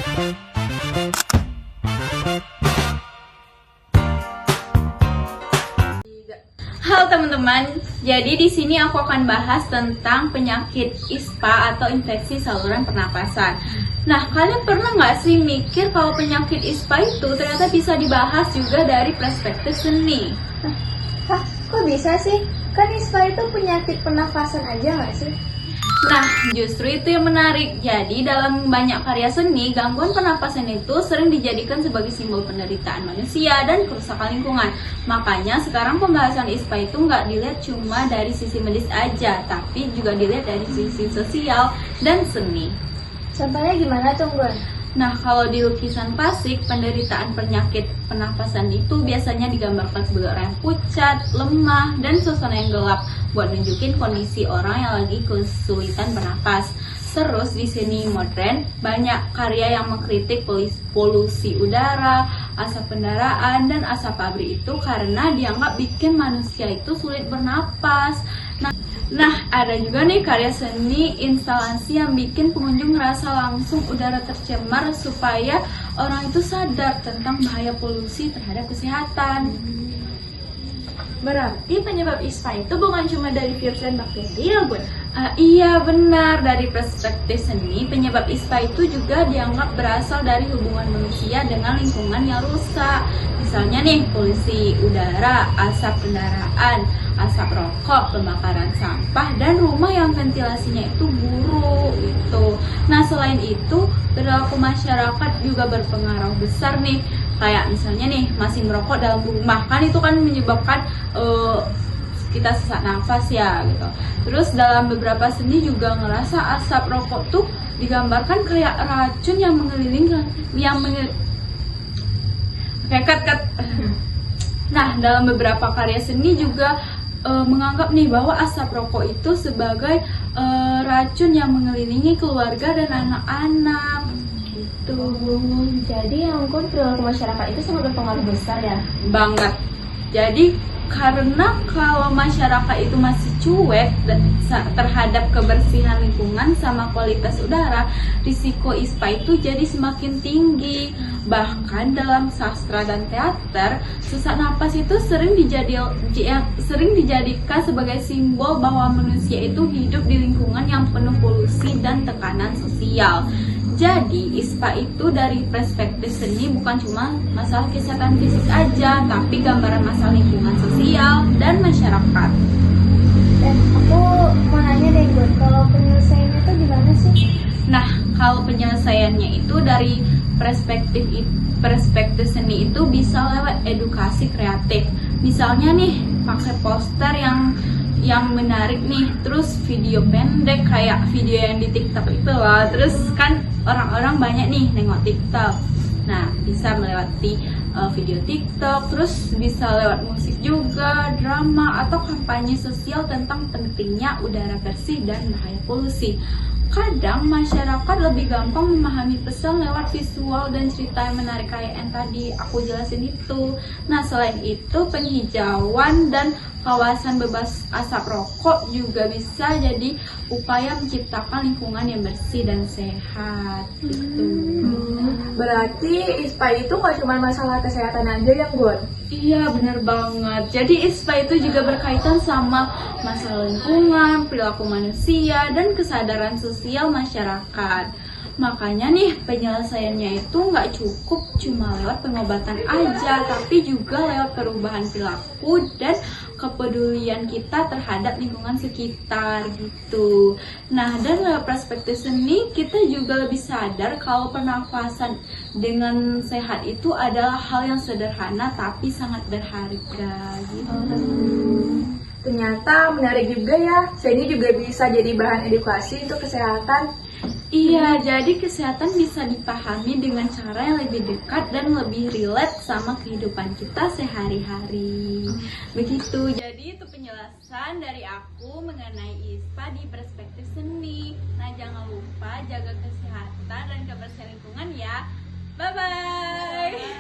Halo teman-teman, jadi di sini aku akan bahas tentang penyakit ISPA atau infeksi saluran pernapasan. Nah, kalian pernah nggak sih mikir kalau penyakit ISPA itu ternyata bisa dibahas juga dari perspektif seni? Hah, kok bisa sih? Kan ISPA itu penyakit pernafasan aja nggak sih? Nah, justru itu yang menarik. Jadi, dalam banyak karya seni, gangguan pernapasan itu sering dijadikan sebagai simbol penderitaan manusia dan kerusakan lingkungan. Makanya, sekarang pembahasan ISPA itu nggak dilihat cuma dari sisi medis aja, tapi juga dilihat dari sisi sosial dan seni. Contohnya gimana tuh, Gun? Nah, kalau di lukisan klasik, penderitaan penyakit pernapasan itu biasanya digambarkan sebagai orang yang pucat, lemah, dan suasana yang gelap buat nunjukin kondisi orang yang lagi kesulitan bernapas. Terus di seni modern, banyak karya yang mengkritik polusi udara, asap kendaraan, dan asap pabrik itu karena dianggap bikin manusia itu sulit bernapas. Nah, ada juga nih karya seni instalasi yang bikin pengunjung merasa langsung udara tercemar supaya orang itu sadar tentang bahaya polusi terhadap kesehatan. Berarti penyebab ISPA itu bukan cuma dari virus dan bakteri ya, Gun? Iya benar, dari perspektif seni, penyebab ISPA itu juga dianggap berasal dari hubungan manusia dengan lingkungan yang rusak. Misalnya nih, polusi udara, asap kendaraan, asap rokok, pembakaran sampah, dan rumah yang ventilasinya itu buruk gitu. Nah, selain itu, perilaku masyarakat juga berpengaruh besar nih. Kayak misalnya nih, masih merokok dalam rumah, kan itu kan menyebabkan kita sesak nafas ya gitu. Terus dalam beberapa seni juga ngerasa asap rokok tuh digambarkan kayak racun yang mengelilingi Nah, dalam beberapa karya seni juga menganggap nih bahwa asap rokok itu sebagai racun yang mengelilingi keluarga dan anak-anak gitu. Jadi yang Gun, perilaku masyarakat itu sangat berpengaruh besar ya? Banget. Jadi karena kalau masyarakat itu masih cuek dan terhadap kebersihan lingkungan sama kualitas udara, risiko ISPA itu jadi semakin tinggi. Bahkan dalam sastra dan teater, sesak napas itu sering dijadikan sebagai simbol bahwa manusia itu hidup di lingkungan yang penuh polusi dan tekanan sosial. Jadi, ISPA itu dari perspektif seni bukan cuma masalah kesehatan fisik aja, tapi gambaran masalah lingkungan sosial dan masyarakat. Dan aku mau nanya deh, Gun, kalau penyelesaiannya itu gimana sih? Nah, kalau penyelesaiannya itu dari perspektif seni itu bisa lewat edukasi kreatif. Misalnya nih, pakai poster yang menarik nih, terus video pendek kayak video yang di TikTok itu lah. Terus kan orang-orang banyak nih nengok TikTok. Nah, bisa melewati video TikTok, terus bisa lewat musik juga, drama, atau kampanye sosial tentang pentingnya udara bersih dan bahaya polusi. Kadang masyarakat lebih gampang memahami pesan lewat visual dan cerita yang menarik kayak yang tadi aku jelasin itu. Nah, selain itu penghijauan dan kawasan bebas asap rokok juga bisa jadi upaya menciptakan lingkungan yang bersih dan sehat gitu. Berarti ISPA itu nggak cuma masalah kesehatan aja ya, Gun? Iya bener banget. Jadi ISPA itu juga berkaitan sama masalah lingkungan, perilaku manusia, dan kesadaran sosial masyarakat. Makanya nih penyelesaiannya itu nggak cukup cuma lewat pengobatan aja, tapi juga lewat perubahan perilaku dan kepedulian kita terhadap lingkungan sekitar gitu. Nah, dan lewat perspektif seni kita juga lebih sadar kalau pernafasan dengan sehat itu adalah hal yang sederhana tapi sangat berharga gitu. Ternyata menarik juga ya, seni juga bisa jadi bahan edukasi untuk kesehatan. Iya, jadi kesehatan bisa dipahami dengan cara yang lebih dekat dan lebih relate sama kehidupan kita sehari-hari. Begitu, jadi itu penjelasan dari aku mengenai ISPA di perspektif seni. Nah, jangan lupa jaga kesehatan dan kebersihan lingkungan ya. Bye-bye!